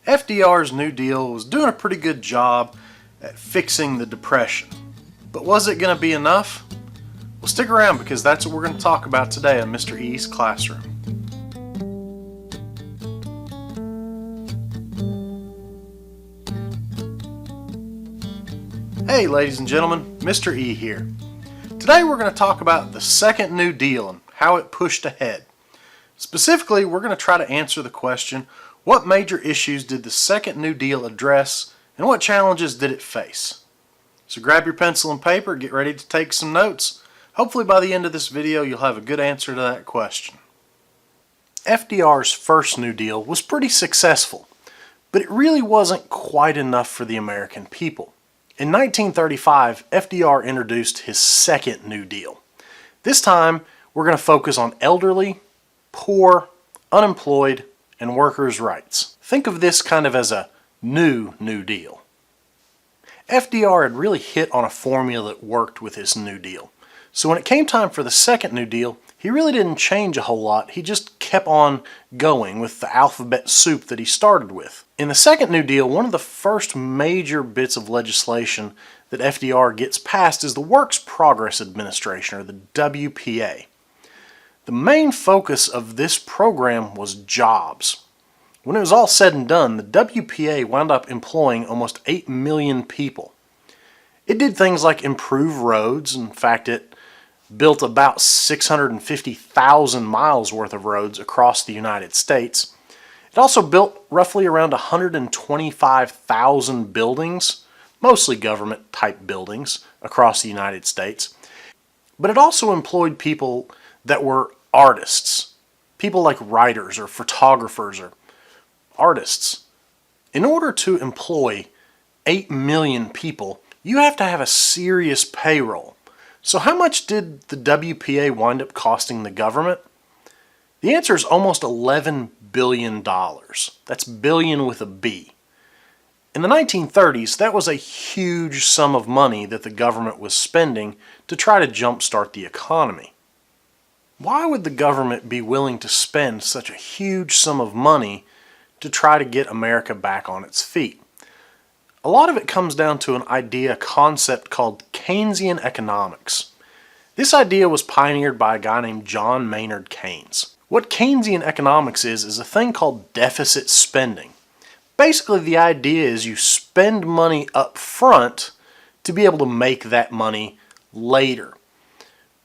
FDR's New Deal was doing a pretty good job at fixing the Depression. But was it going to be enough? Well, stick around because that's what we're going to talk about today on Mr. E's Classroom. Hey ladies and gentlemen, Mr. E here. Today we're going to talk about the Second New Deal and how it pushed ahead. Specifically, we're going to try to answer the question, what major issues did the Second New Deal address and what challenges did it face? So grab your pencil and paper, get ready to take some notes. Hopefully by the end of this video you'll have a good answer to that question. FDR's first New Deal was pretty successful, but it really wasn't quite enough for the American people. In 1935, FDR introduced his Second New Deal. This time, we're going to focus on elderly, poor, unemployed, and workers' rights. Think of this kind of as a New Deal. FDR had really hit on a formula that worked with his New Deal. So when it came time for the Second New Deal, he really didn't change a whole lot. He just kept on going with the alphabet soup that he started with. In the Second New Deal, one of the first major bits of legislation that FDR gets passed is the Works Progress Administration, or the WPA. The main focus of this program was jobs. When it was all said and done, the WPA wound up employing almost 8 million people. It did things like improve roads. In fact, it built about 650,000 miles worth of roads across the United States. It also built roughly around 125,000 buildings, mostly government-type buildings, across the United States. But it also employed people that were artists, people like writers or photographers or artists. In order to employ 8 million people, you have to have a serious payroll. So how much did the WPA wind up costing the government? The answer is almost $11 billion. That's billion with a B. In the 1930s, that was a huge sum of money that the government was spending to try to jumpstart the economy. Why would the government be willing to spend such a huge sum of money to try to get America back on its feet? A lot of it comes down to an concept called Keynesian Economics. This idea was pioneered by a guy named John Maynard Keynes. What Keynesian Economics is a thing called deficit spending. Basically, the idea is you spend money up front to be able to make that money later.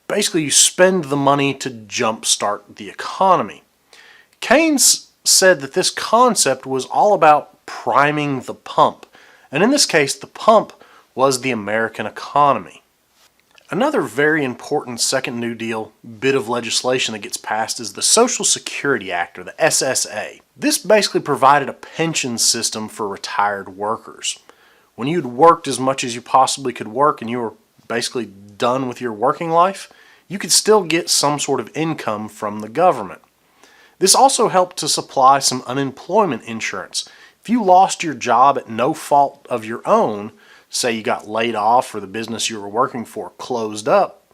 Basically, you spend the money to jumpstart the economy. Keynes said that this concept was all about priming the pump. And in this case, the pump was the American economy. Another very important Second New Deal bit of legislation that gets passed is the Social Security Act, or the SSA. This basically provided a pension system for retired workers. When you'd worked as much as you possibly could work and you were basically done with your working life, you could still get some sort of income from the government. This also helped to supply some unemployment insurance. If you lost your job at no fault of your own, say you got laid off or the business you were working for closed up,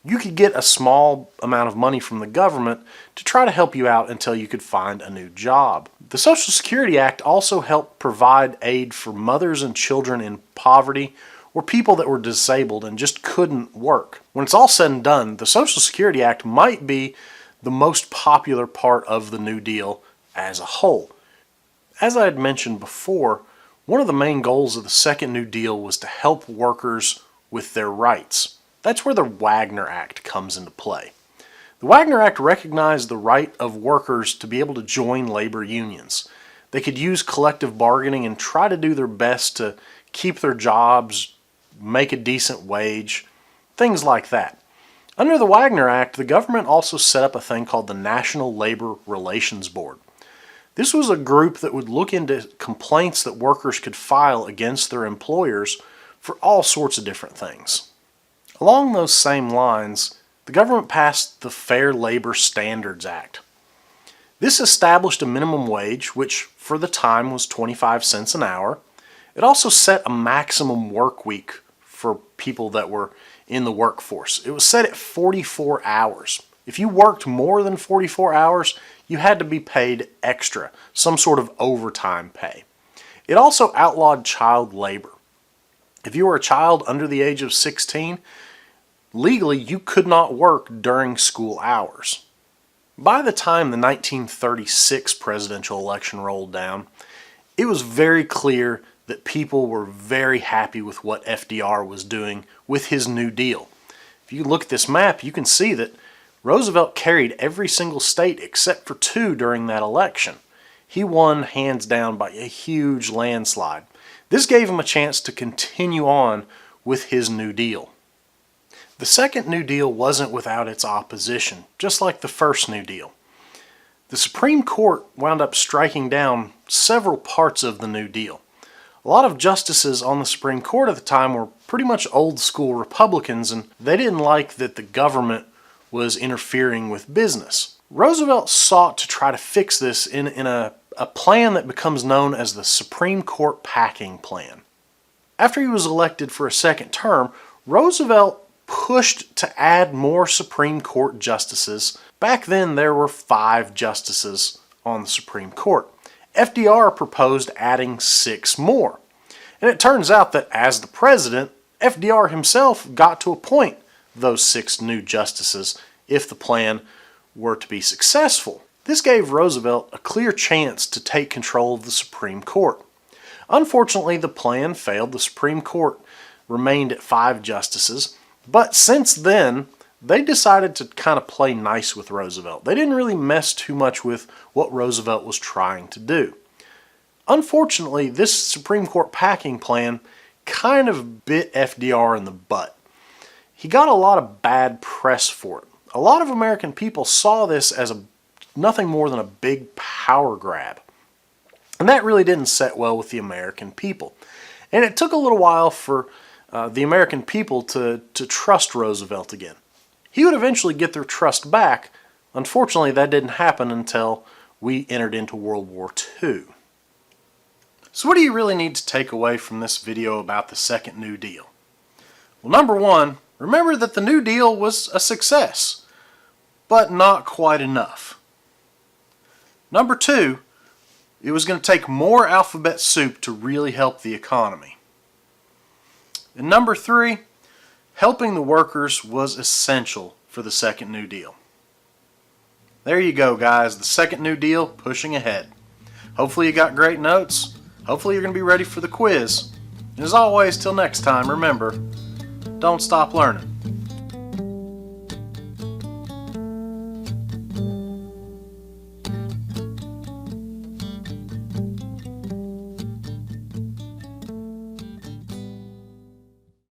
you could get a small amount of money from the government to try to help you out until you could find a new job. The Social Security Act also helped provide aid for mothers and children in poverty or people that were disabled and just couldn't work. When it's all said and done, the Social Security Act might be the most popular part of the New Deal as a whole. As I had mentioned before, one of the main goals of the Second New Deal was to help workers with their rights. That's where the Wagner Act comes into play. The Wagner Act recognized the right of workers to be able to join labor unions. They could use collective bargaining and try to do their best to keep their jobs, make a decent wage, things like that. Under the Wagner Act, the government also set up a thing called the National Labor Relations Board. This was a group that would look into complaints that workers could file against their employers for all sorts of different things. Along those same lines, the government passed the Fair Labor Standards Act. This established a minimum wage, which for the time was 25 cents an hour. It also set a maximum work week for people that were in the workforce. It was set at 44 hours. If you worked more than 44 hours, you had to be paid extra, some sort of overtime pay. It also outlawed child labor. If you were a child under the age of 16, legally you could not work during school hours. By the time the 1936 presidential election rolled down, it was very clear that people were very happy with what FDR was doing with his New Deal. If you look at this map, you can see that Roosevelt carried every single state except for 2 during that election. He won hands down by a huge landslide. This gave him a chance to continue on with his New Deal. The second New Deal wasn't without its opposition, just like the first New Deal. The Supreme Court wound up striking down several parts of the New Deal. A lot of justices on the Supreme Court at the time were pretty much old school Republicans, and they didn't like that the government was interfering with business. Roosevelt sought to try to fix this in a plan that becomes known as the Supreme Court Packing Plan. After he was elected for a second term, Roosevelt pushed to add more Supreme Court justices. Back then there were 5 justices on the Supreme Court. FDR proposed adding 6 more. And it turns out that as the president, FDR himself got to appoint those 6 new justices if the plan were to be successful. This gave Roosevelt a clear chance to take control of the Supreme Court. Unfortunately, the plan failed. The Supreme Court remained at 5 justices, but since then, they decided to kind of play nice with Roosevelt. They didn't really mess too much with what Roosevelt was trying to do. Unfortunately, this Supreme Court packing plan kind of bit FDR in the butt. He got a lot of bad press for it. A lot of American people saw this as nothing more than a big power grab. And that really didn't set well with the American people. And it took a little while for the American people to trust Roosevelt again. He would eventually get their trust back. Unfortunately, that didn't happen until we entered into World War II. So what do you really need to take away from this video about the second New Deal? Well, number one, remember that the New Deal was a success, but not quite enough. Number two, it was going to take more alphabet soup to really help the economy. And number three, helping the workers was essential for the second New Deal. There you go, guys, the second New Deal pushing ahead. Hopefully you got great notes. Hopefully you're going to be ready for the quiz. And as always, till next time, remember, don't stop learning.